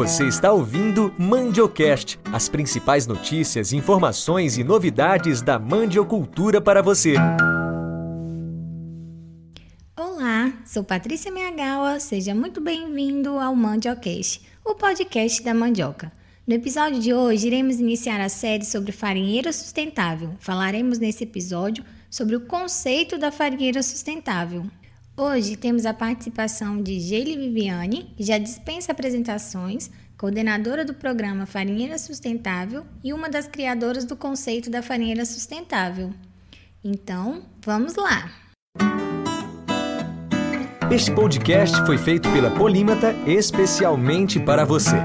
Você está ouvindo Mandiocast, as principais notícias, informações e novidades da mandiocultura para você. Olá, sou Patrícia Miyagawa, seja muito bem-vindo ao Mandiocast, o podcast da mandioca. No episódio de hoje, iremos iniciar a série sobre farinheira sustentável. Falaremos nesse episódio sobre o conceito da farinheira sustentável. Hoje temos a participação de Geile Viviane, que já dispensa apresentações, coordenadora do programa Farinheira Sustentável e uma das criadoras do conceito da farinheira sustentável. Então, vamos lá! Este podcast foi feito pela Polímata especialmente para você.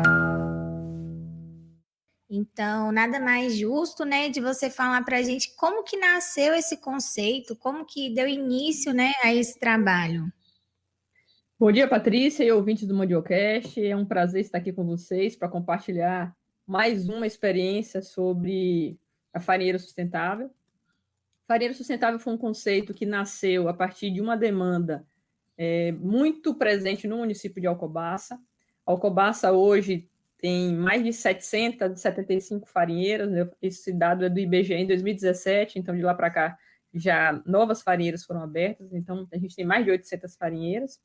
Então, nada mais justo, de você falar para a gente como que nasceu esse conceito, como que deu início, a esse trabalho. Bom dia, Patrícia e ouvintes do Mandiocast. É um prazer estar aqui com vocês para compartilhar mais uma experiência sobre a farinheira sustentável. Farinheira sustentável foi um conceito que nasceu a partir de uma demanda muito presente no município de Alcobaça. Alcobaça hoje tem mais de 775 farinheiras, né? Esse dado é do IBGE em 2017, então de lá para cá já novas farinheiras foram abertas, então a gente tem mais de 800 farinheiras.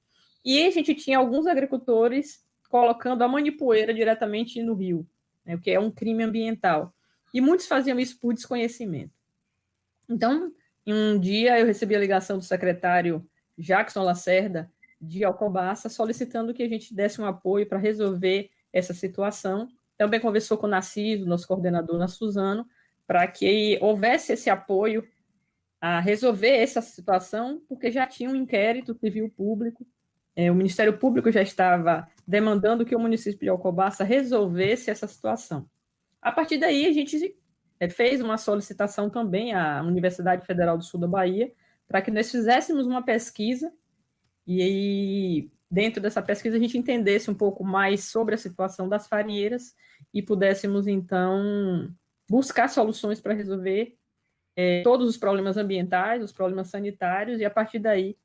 E a gente tinha alguns agricultores colocando a manipoeira diretamente no rio, né, o que é um crime ambiental. E muitos faziam isso por desconhecimento. Então, em um dia eu recebi a ligação do secretário Jackson Lacerda, de Alcobaça, solicitando que a gente desse um apoio para resolver essa situação. Também conversou com o Narciso, nosso coordenador na Suzano, para que houvesse esse apoio a resolver essa situação, porque já tinha um inquérito civil público, o Ministério Público já estava demandando que o município de Alcobaça resolvesse essa situação. A partir daí, a gente fez uma solicitação também à Universidade Federal do Sul da Bahia para que nós fizéssemos uma pesquisa e aí, dentro dessa pesquisa, a gente entendesse um pouco mais sobre a situação das farinheiras e pudéssemos, então, buscar soluções para resolver todos os problemas ambientais, os problemas sanitários, e a partir daí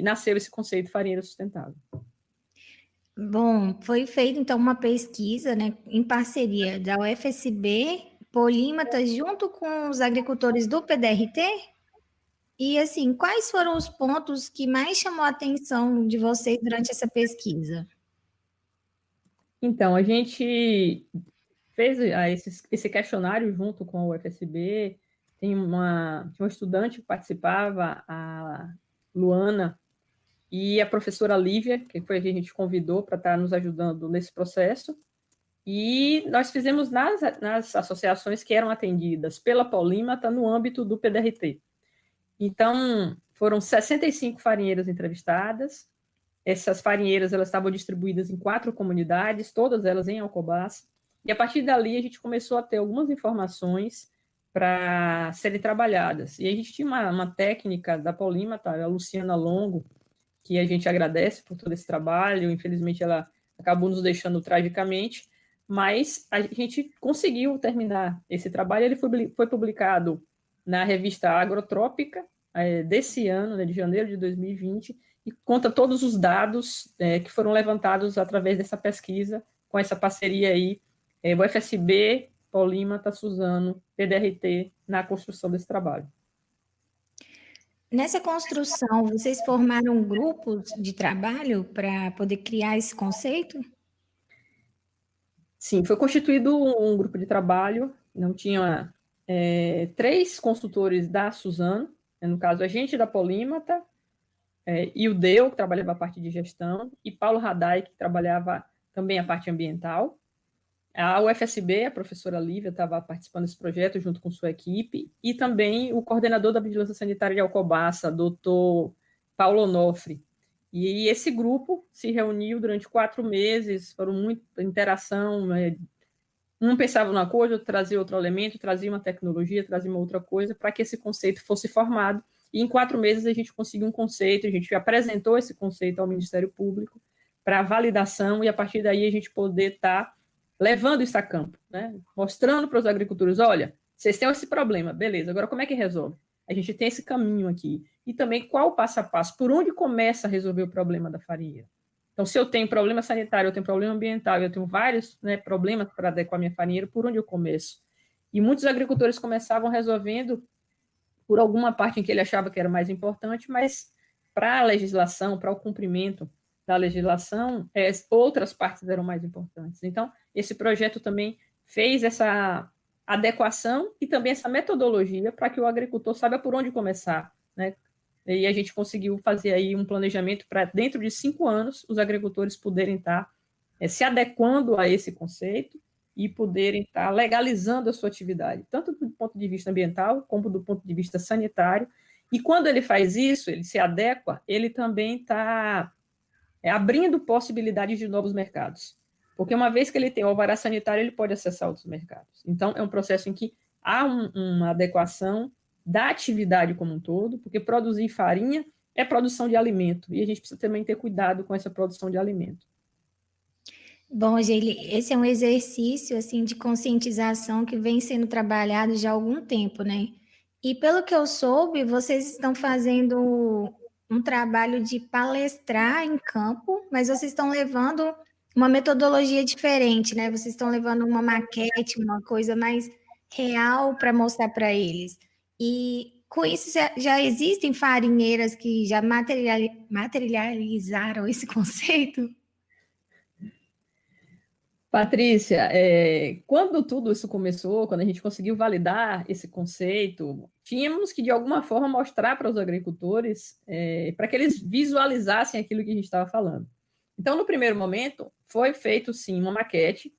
nasceu esse conceito de farinheira sustentável. Bom, foi feita então uma pesquisa, em parceria da UFSB, Polímata, junto com os agricultores do PDRT. E assim, quais foram os pontos que mais chamou a atenção de vocês durante essa pesquisa? Então, a gente fez esse questionário junto com a UFSB, tinha uma estudante que participava, a Luana, e a professora Lívia, que foi a gente convidou para estar nos ajudando nesse processo, e nós fizemos nas associações que eram atendidas pela Polímata no âmbito do PDRT. Então, foram 65 farinheiras entrevistadas. Essas farinheiras elas estavam distribuídas em 4 comunidades, todas elas em Alcobaça, e a partir dali a gente começou a ter algumas informações para serem trabalhadas. E a gente tinha uma técnica da Polímata, a Luciana Longo, que a gente agradece por todo esse trabalho. Infelizmente ela acabou nos deixando tragicamente, mas a gente conseguiu terminar esse trabalho. Ele foi publicado na revista Agrotrópica desse ano, de janeiro de 2020, e conta todos os dados que foram levantados através dessa pesquisa, com essa parceria aí, o UFSB, Polímata, Suzano, PDRT, na construção desse trabalho. Nessa construção, vocês formaram grupos de trabalho para poder criar esse conceito? Sim, foi constituído um grupo de trabalho, não tinha 3 consultores da Suzano, no caso a gente da Polímata, e o Deu, que trabalhava a parte de gestão, e Paulo Radai, que trabalhava também a parte ambiental. A UFSB, a professora Lívia, estava participando desse projeto junto com sua equipe, e também o coordenador da Vigilância Sanitária de Alcobaça, doutor Paulo Onofre. E esse grupo se reuniu durante 4 meses, foram muita interação, um pensava numa coisa, outro trazia outro elemento, trazia uma tecnologia, trazia uma outra coisa, para que esse conceito fosse formado. E em 4 meses a gente conseguiu um conceito, a gente apresentou esse conceito ao Ministério Público para validação, e a partir daí a gente poder estar levando isso a campo, mostrando para os agricultores, olha, vocês têm esse problema, beleza, agora como é que resolve? A gente tem esse caminho aqui. E também qual o passo a passo, por onde começa a resolver o problema da farinheira. Então, se eu tenho problema sanitário, eu tenho problema ambiental, eu tenho vários, né, problemas para adequar minha farinheira, por onde eu começo? E muitos agricultores começavam resolvendo por alguma parte em que ele achava que era mais importante, mas para a legislação, para o cumprimento da legislação, outras partes eram mais importantes. Então, esse projeto também fez essa adequação e também essa metodologia para que o agricultor saiba por onde começar, né? E a gente conseguiu fazer aí um planejamento para, dentro de 5 anos, os agricultores poderem estar se adequando a esse conceito e poderem estar legalizando a sua atividade, tanto do ponto de vista ambiental, como do ponto de vista sanitário. E quando ele faz isso, ele se adequa, ele também está abrindo possibilidades de novos mercados. Porque uma vez que ele tem o alvará sanitário, ele pode acessar outros mercados. Então, é um processo em que há uma adequação da atividade como um todo, porque produzir farinha é produção de alimento, e a gente precisa também ter cuidado com essa produção de alimento. Bom, Geile, esse é um exercício assim de conscientização que vem sendo trabalhado já há algum tempo, né? E pelo que eu soube, vocês estão fazendo um trabalho de palestrar em campo, mas vocês estão levando uma metodologia diferente, né? Vocês estão levando uma maquete, uma coisa mais real para mostrar para eles. E com isso já existem farinheiras que já materializaram esse conceito? Patrícia, quando tudo isso começou, quando a gente conseguiu validar esse conceito, tínhamos que, de alguma forma, mostrar para os agricultores, para que eles visualizassem aquilo que a gente estava falando. Então, no primeiro momento, foi feito, sim, uma maquete.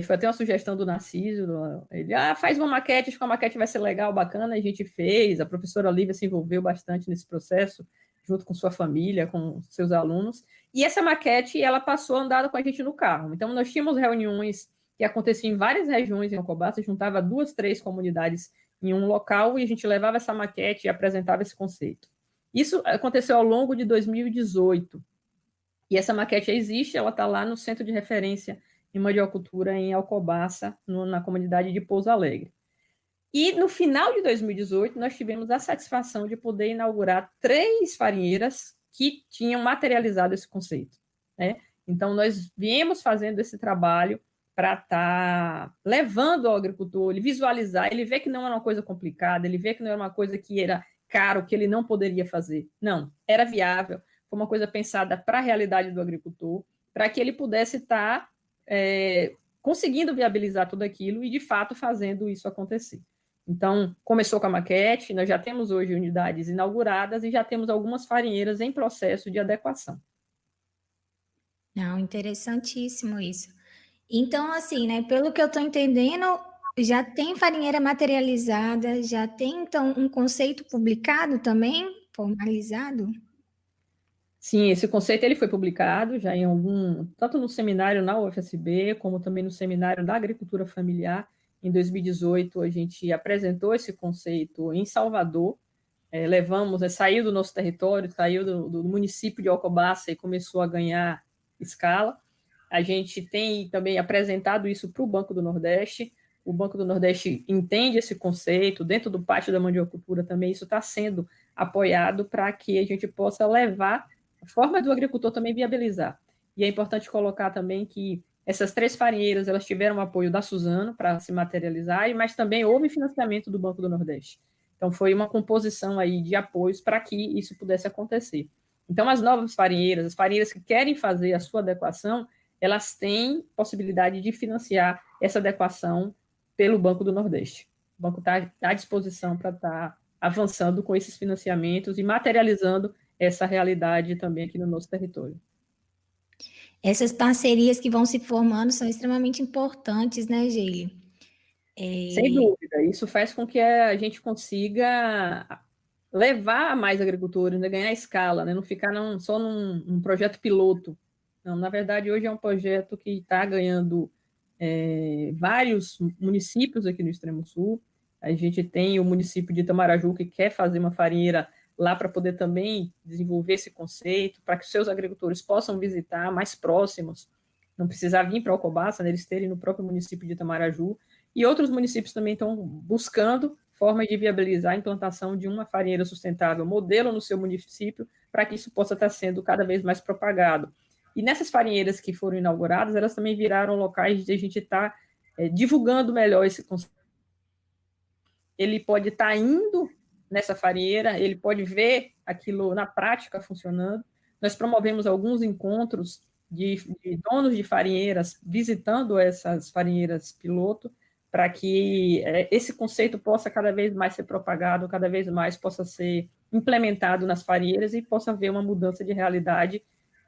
Foi até uma sugestão do Narciso. Ele, faz uma maquete, acho que a maquete vai ser legal, bacana. A gente fez, a professora Lívia se envolveu bastante nesse processo, junto com sua família, com seus alunos. E essa maquete, ela passou andada com a gente no carro. Então, nós tínhamos reuniões que aconteciam em várias regiões em Alcobaça, juntava 2, 3 comunidades em um local e a gente levava essa maquete e apresentava esse conceito. Isso aconteceu ao longo de 2018. E essa maquete existe, ela está lá no Centro de Referência em Mandiocultura, em Alcobaça, na comunidade de Pouso Alegre. E no final de 2018, nós tivemos a satisfação de poder inaugurar 3 farinheiras que tinham materializado esse conceito, né? Então, nós viemos fazendo esse trabalho para estar levando ao agricultor, ele visualizar, ele vê que não era uma coisa complicada, ele vê que não era uma coisa que era caro, que ele não poderia fazer. Não, era viável, foi uma coisa pensada para a realidade do agricultor, para que ele pudesse estar conseguindo viabilizar tudo aquilo e, de fato, fazendo isso acontecer. Então, começou com a maquete, nós já temos hoje unidades inauguradas e já temos algumas farinheiras em processo de adequação. Não, interessantíssimo isso. Então, assim, né, pelo que eu estou entendendo, já tem farinheira materializada, já tem, então, um conceito publicado também, formalizado? Sim, esse conceito ele foi publicado já tanto no seminário na UFSB, como também no seminário da agricultura familiar. Em 2018, a gente apresentou esse conceito em Salvador, saiu do nosso território, saiu do município de Alcobaça e começou a ganhar escala. A gente tem também apresentado isso para o Banco do Nordeste. O Banco do Nordeste entende esse conceito, dentro do Pátio da Mandiocultura também isso está sendo apoiado para que a gente possa levar a forma do agricultor também viabilizar. E é importante colocar também que essas 3 farinheiras, elas tiveram o apoio da Suzano para se materializar, mas também houve financiamento do Banco do Nordeste. Então, foi uma composição aí de apoios para que isso pudesse acontecer. Então, as novas farinheiras, as farinheiras que querem fazer a sua adequação, elas têm possibilidade de financiar essa adequação pelo Banco do Nordeste. O banco está à disposição para estar avançando com esses financiamentos e materializando essa realidade também aqui no nosso território. Essas parcerias que vão se formando são extremamente importantes, né, Geile? Sem dúvida, isso faz com que a gente consiga levar mais agricultores, né, ganhar escala, né, não ficar só num projeto piloto. Não, na verdade, hoje é um projeto que está ganhando vários municípios aqui no Extremo Sul. A gente tem o município de Itamaraju, que quer fazer uma farinheira lá para poder também desenvolver esse conceito, para que os seus agricultores possam visitar mais próximos, não precisar vir para Alcobaça, né, eles terem no próprio município de Itamaraju. E outros municípios também estão buscando formas de viabilizar a implantação de uma farinheira sustentável, modelo no seu município, para que isso possa estar sendo cada vez mais propagado. E nessas farinheiras que foram inauguradas, elas também viraram locais de a gente estar divulgando melhor esse conceito. Ele pode estar indo nessa farinheira, ele pode ver aquilo na prática funcionando. Nós promovemos alguns encontros de donos de farinheiras visitando essas farinheiras piloto, para que esse conceito possa cada vez mais ser propagado, cada vez mais possa ser implementado nas farinheiras e possa haver uma mudança de realidade.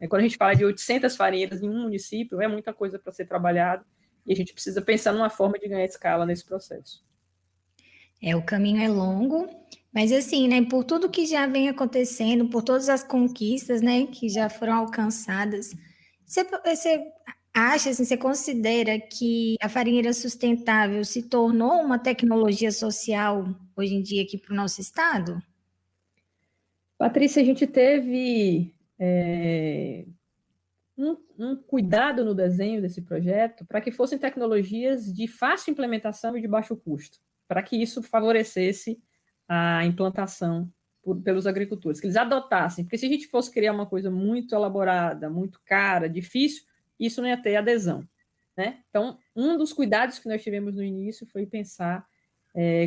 Quando a gente fala de 800 farinheiras em um município, é muita coisa para ser trabalhado e a gente precisa pensar numa forma de ganhar escala nesse processo. O caminho é longo, mas assim, né, por tudo que já vem acontecendo, por todas as conquistas, né, que já foram alcançadas, você acha, assim, você considera que a farinheira sustentável se tornou uma tecnologia social hoje em dia aqui para o nosso estado? Patrícia, a gente teve um cuidado no desenho desse projeto para que fossem tecnologias de fácil implementação e de baixo custo, para que isso favorecesse a implantação pelos agricultores, que eles adotassem, porque se a gente fosse criar uma coisa muito elaborada, muito cara, difícil, isso não ia ter adesão, né? Então, um dos cuidados que nós tivemos no início foi pensar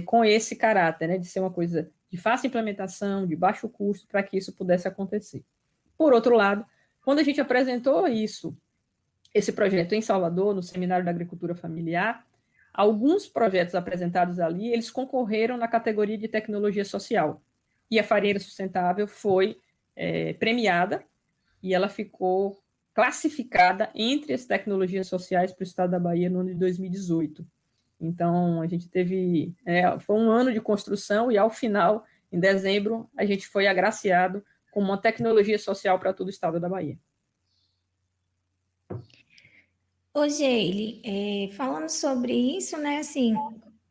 com esse caráter, né, de ser uma coisa de fácil implementação, de baixo custo, para que isso pudesse acontecer. Por outro lado, quando a gente apresentou esse projeto em Salvador, no Seminário da Agricultura Familiar, alguns projetos apresentados ali, eles concorreram na categoria de tecnologia social. E a farinheira sustentável foi premiada e ela ficou classificada entre as tecnologias sociais para o estado da Bahia no ano de 2018. Então, a gente teve... foi um ano de construção e, ao final, em dezembro, a gente foi agraciado com uma tecnologia social para todo o estado da Bahia. Ô, Geile, falando sobre isso, né, assim,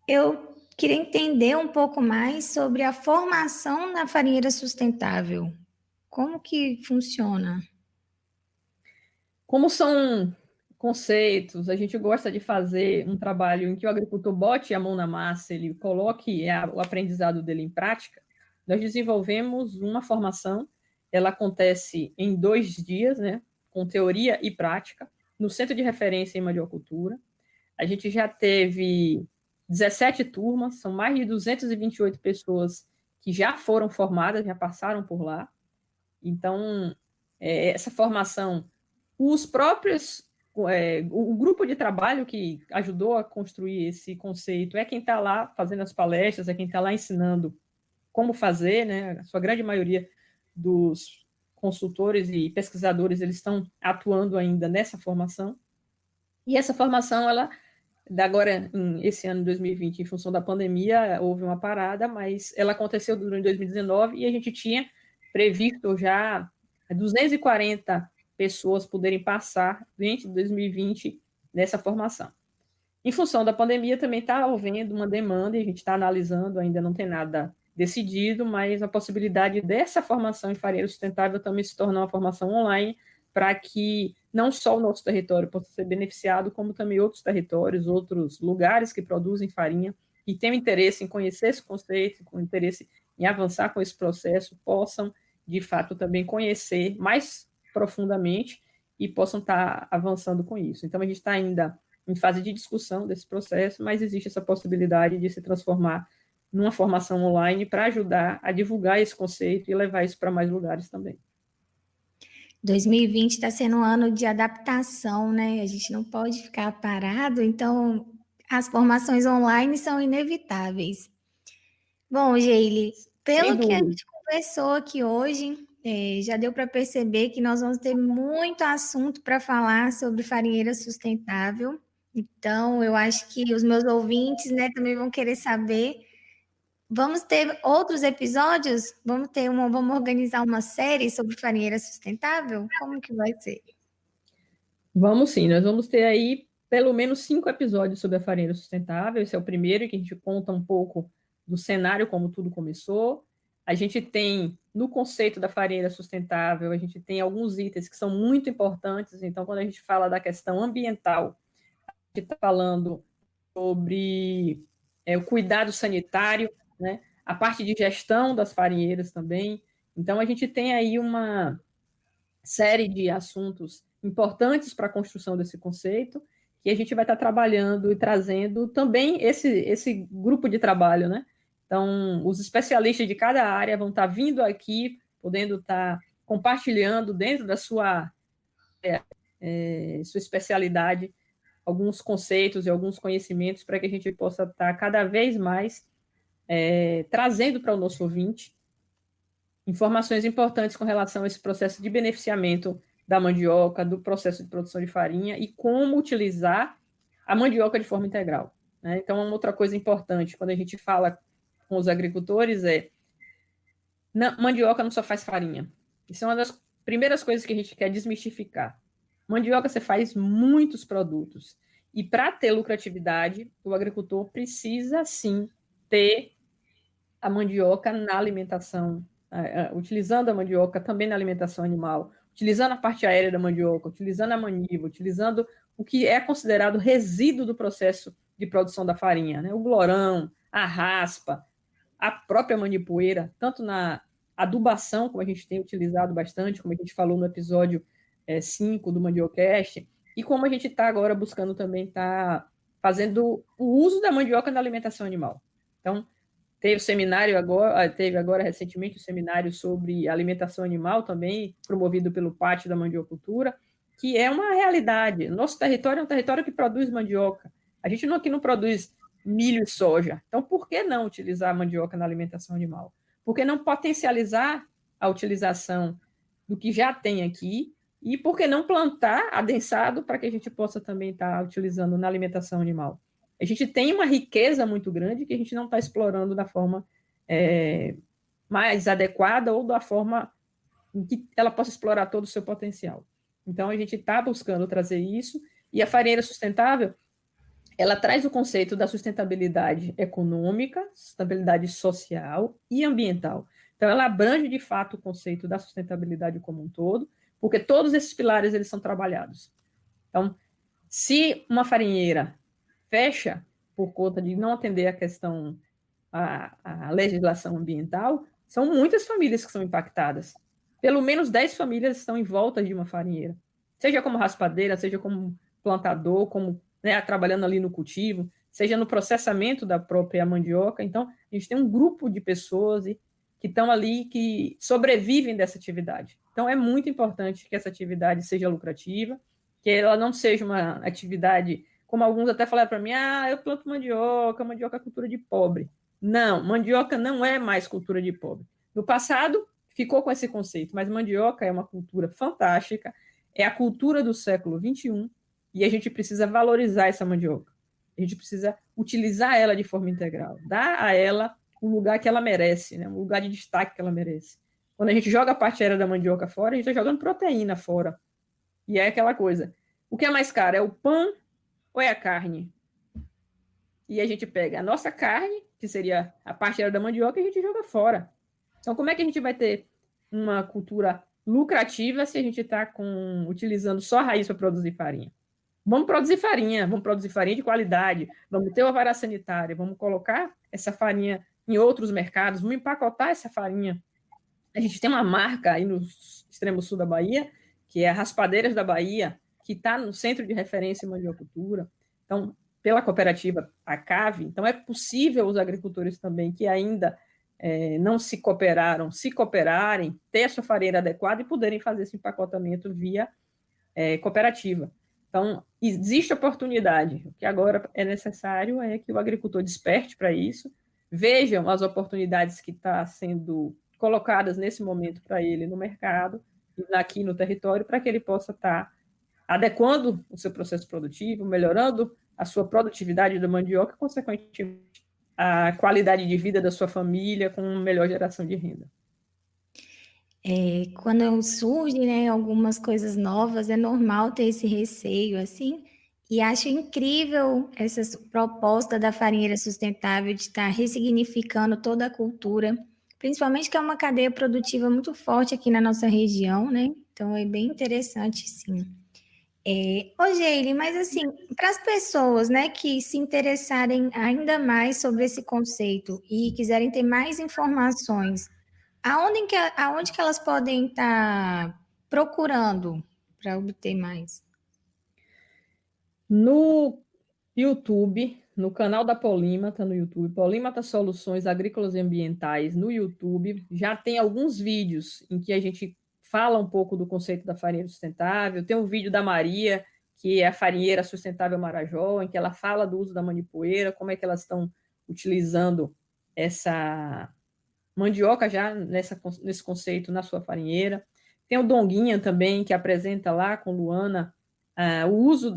eu queria entender um pouco mais sobre a formação na farinheira sustentável. Como que funciona? Como são conceitos, a gente gosta de fazer um trabalho em que o agricultor bote a mão na massa, ele coloque o aprendizado dele em prática. Nós desenvolvemos uma formação, ela acontece em 2 dias, né, com teoria e prática, no Centro de Referência em Mandiocultura. A gente já teve 17 turmas, são mais de 228 pessoas que já foram formadas, já passaram por lá. Então, essa formação, os próprios, o grupo de trabalho que ajudou a construir esse conceito é quem está lá fazendo as palestras, é quem está lá ensinando como fazer, né? A sua grande maioria dos consultores e pesquisadores, eles estão atuando ainda nessa formação. E essa formação, ela, agora, esse ano de 2020, em função da pandemia, houve uma parada, mas ela aconteceu durante 2019 e a gente tinha previsto já 240 pessoas poderem passar durante 2020 nessa formação. Em função da pandemia, também está havendo uma demanda, e a gente está analisando, ainda não tem nada decidido, mas a possibilidade dessa formação em farinheira sustentável também se tornar uma formação online, para que não só o nosso território possa ser beneficiado, como também outros territórios, outros lugares que produzem farinha e têm interesse em conhecer esse conceito, com interesse em avançar com esse processo, possam, de fato, também conhecer mais profundamente e possam estar avançando com isso. Então, a gente está ainda em fase de discussão desse processo, mas existe essa possibilidade de se transformar numa formação online para ajudar a divulgar esse conceito e levar isso para mais lugares também. 2020 está sendo um ano de adaptação, né? A gente não pode ficar parado, então as formações online são inevitáveis. Bom, Geile, pelo que a gente conversou aqui hoje, já deu para perceber que nós vamos ter muito assunto para falar sobre farinheira sustentável. Então, eu acho que os meus ouvintes, né, também vão querer saber. Vamos ter outros episódios? Vamos organizar uma série sobre farinheira sustentável? Como que vai ser? Vamos sim, nós vamos ter aí pelo menos 5 episódios sobre a farinheira sustentável. Esse é o primeiro, que a gente conta um pouco do cenário, como tudo começou. A gente tem, no conceito da farinheira sustentável, a gente tem alguns itens que são muito importantes. Então, quando a gente fala da questão ambiental, a gente está falando sobre o cuidado sanitário, né? A parte de gestão das farinheiras também. Então, a gente tem aí uma série de assuntos importantes para a construção desse conceito, que a gente vai estar trabalhando e trazendo também esse grupo de trabalho, né? Então, os especialistas de cada área vão estar vindo aqui, podendo estar compartilhando dentro da sua especialidade alguns conceitos e alguns conhecimentos para que a gente possa estar cada vez mais trazendo para o nosso ouvinte informações importantes com relação a esse processo de beneficiamento da mandioca, do processo de produção de farinha e como utilizar a mandioca de forma integral, né? Então, uma outra coisa importante quando a gente fala com os agricultores mandioca não só faz farinha. Isso é uma das primeiras coisas que a gente quer desmistificar. Mandioca você faz muitos produtos. E para ter lucratividade, o agricultor precisa, sim, ter a mandioca na alimentação, utilizando a mandioca também na alimentação animal, utilizando a parte aérea da mandioca, utilizando a maniva, utilizando o que é considerado resíduo do processo de produção da farinha, né? O glorão, a raspa, a própria manipoeira, tanto na adubação, como a gente tem utilizado bastante, como a gente falou no episódio 5 do Mandiocast, e como a gente está agora buscando também estar fazendo o uso da mandioca na alimentação animal. Então, teve agora recentemente um seminário sobre alimentação animal também, promovido pelo Pátio da Mandiocultura, que é uma realidade. Nosso território é um território que produz mandioca. A gente aqui não produz milho e soja. Então, por que não utilizar a mandioca na alimentação animal? Por que não potencializar a utilização do que já tem aqui? E por que não plantar adensado para que a gente possa também estar utilizando na alimentação animal? A gente tem uma riqueza muito grande que a gente não está explorando da forma mais adequada ou da forma em que ela possa explorar todo o seu potencial. Então, a gente está buscando trazer isso, e a farinheira sustentável, ela traz o conceito da sustentabilidade econômica, sustentabilidade social e ambiental. Então, ela abrange, de fato, o conceito da sustentabilidade como um todo, porque todos esses pilares eles são trabalhados. Então, se uma farinheira fecha por conta de não atender a questão, a legislação ambiental, são muitas famílias que são impactadas. Pelo menos 10 famílias estão em volta de uma farinheira, seja como raspadeira, seja como plantador, como trabalhando ali no cultivo, seja no processamento da própria mandioca. Então, a gente tem um grupo de pessoas que estão ali, que sobrevivem dessa atividade. Então, é muito importante que essa atividade seja lucrativa, que ela não seja uma atividade, como alguns até falaram para mim, eu planto mandioca é cultura de pobre. Não, mandioca não é mais cultura de pobre. No passado, ficou com esse conceito, mas mandioca é uma cultura fantástica, é a cultura do século XXI, e a gente precisa valorizar essa mandioca. A gente precisa utilizar ela de forma integral, dar a ela o lugar que ela merece, né? Um lugar de destaque que ela merece. Quando a gente joga a parte aérea da mandioca fora, a gente está jogando proteína fora. E é aquela coisa. O que é mais caro? É o pão ou é a carne? E a gente pega a nossa carne, que seria a parte aérea da mandioca, e a gente joga fora. Então, como é que a gente vai ter uma cultura lucrativa se a gente está utilizando só a raiz para produzir farinha? Vamos produzir farinha de qualidade, vamos ter uma vara sanitária, vamos colocar essa farinha em outros mercados, vamos empacotar essa farinha. A gente tem uma marca aí no extremo sul da Bahia, que é a Raspadeiras da Bahia, que está no centro de referência em mandiocultura. Então, pela cooperativa ACAV, então é possível os agricultores também que ainda não se cooperarem, ter a sua farinha adequada e poderem fazer esse empacotamento via cooperativa. Então, existe oportunidade. O que agora é necessário é que o agricultor desperte para isso, vejam as oportunidades que estão sendo colocadas nesse momento para ele no mercado, aqui no território, para que ele possa estar adequando o seu processo produtivo, melhorando a sua produtividade da mandioca, consequentemente, a qualidade de vida da sua família, com melhor geração de renda. Quando surgem, né, algumas coisas novas, é normal ter esse receio, assim, e acho incrível essa proposta da farinheira sustentável de estar ressignificando toda a cultura, principalmente que é uma cadeia produtiva muito forte aqui na nossa região, né? Então é bem interessante, sim. Ô, Geile, mas assim, para as pessoas, né, que se interessarem ainda mais sobre esse conceito e quiserem ter mais informações, aonde que elas podem estar procurando para obter mais? No YouTube, no canal da Polímata, no YouTube, Polímata Soluções Agrícolas e Ambientais, no YouTube, já tem alguns vídeos em que a gente fala um pouco do conceito da farinha sustentável. Tem um vídeo da Maria, que é a farinheira sustentável Marajó, em que ela fala do uso da manipoeira, como é que elas estão utilizando essa mandioca já nesse conceito na sua farinheira. Tem o Donguinha também, que apresenta lá com Luana o uso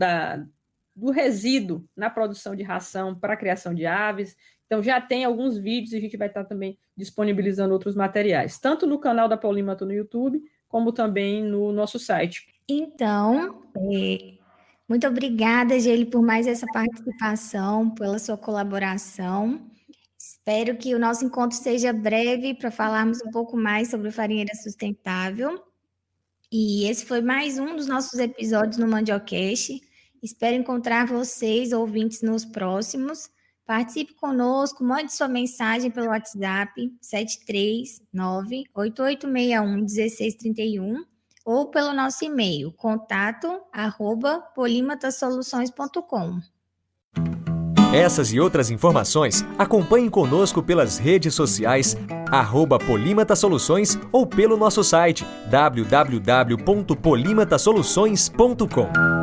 do resíduo na produção de ração para a criação de aves. Então, já tem alguns vídeos e a gente vai estar também disponibilizando outros materiais, tanto no canal da Polímata no YouTube, como também no nosso site. Então, muito obrigada, Geile, por mais essa participação, pela sua colaboração. Espero que o nosso encontro seja breve para falarmos um pouco mais sobre farinheira sustentável. E esse foi mais um dos nossos episódios no Mandiocast. Espero encontrar vocês, ouvintes, nos próximos. Participe conosco, mande sua mensagem pelo WhatsApp 739-8861-1631 ou pelo nosso e-mail contato@polimatasoluções.com. Essas e outras informações, acompanhem conosco pelas redes sociais @Polímata Soluções ou pelo nosso site www.polimatasoluções.com.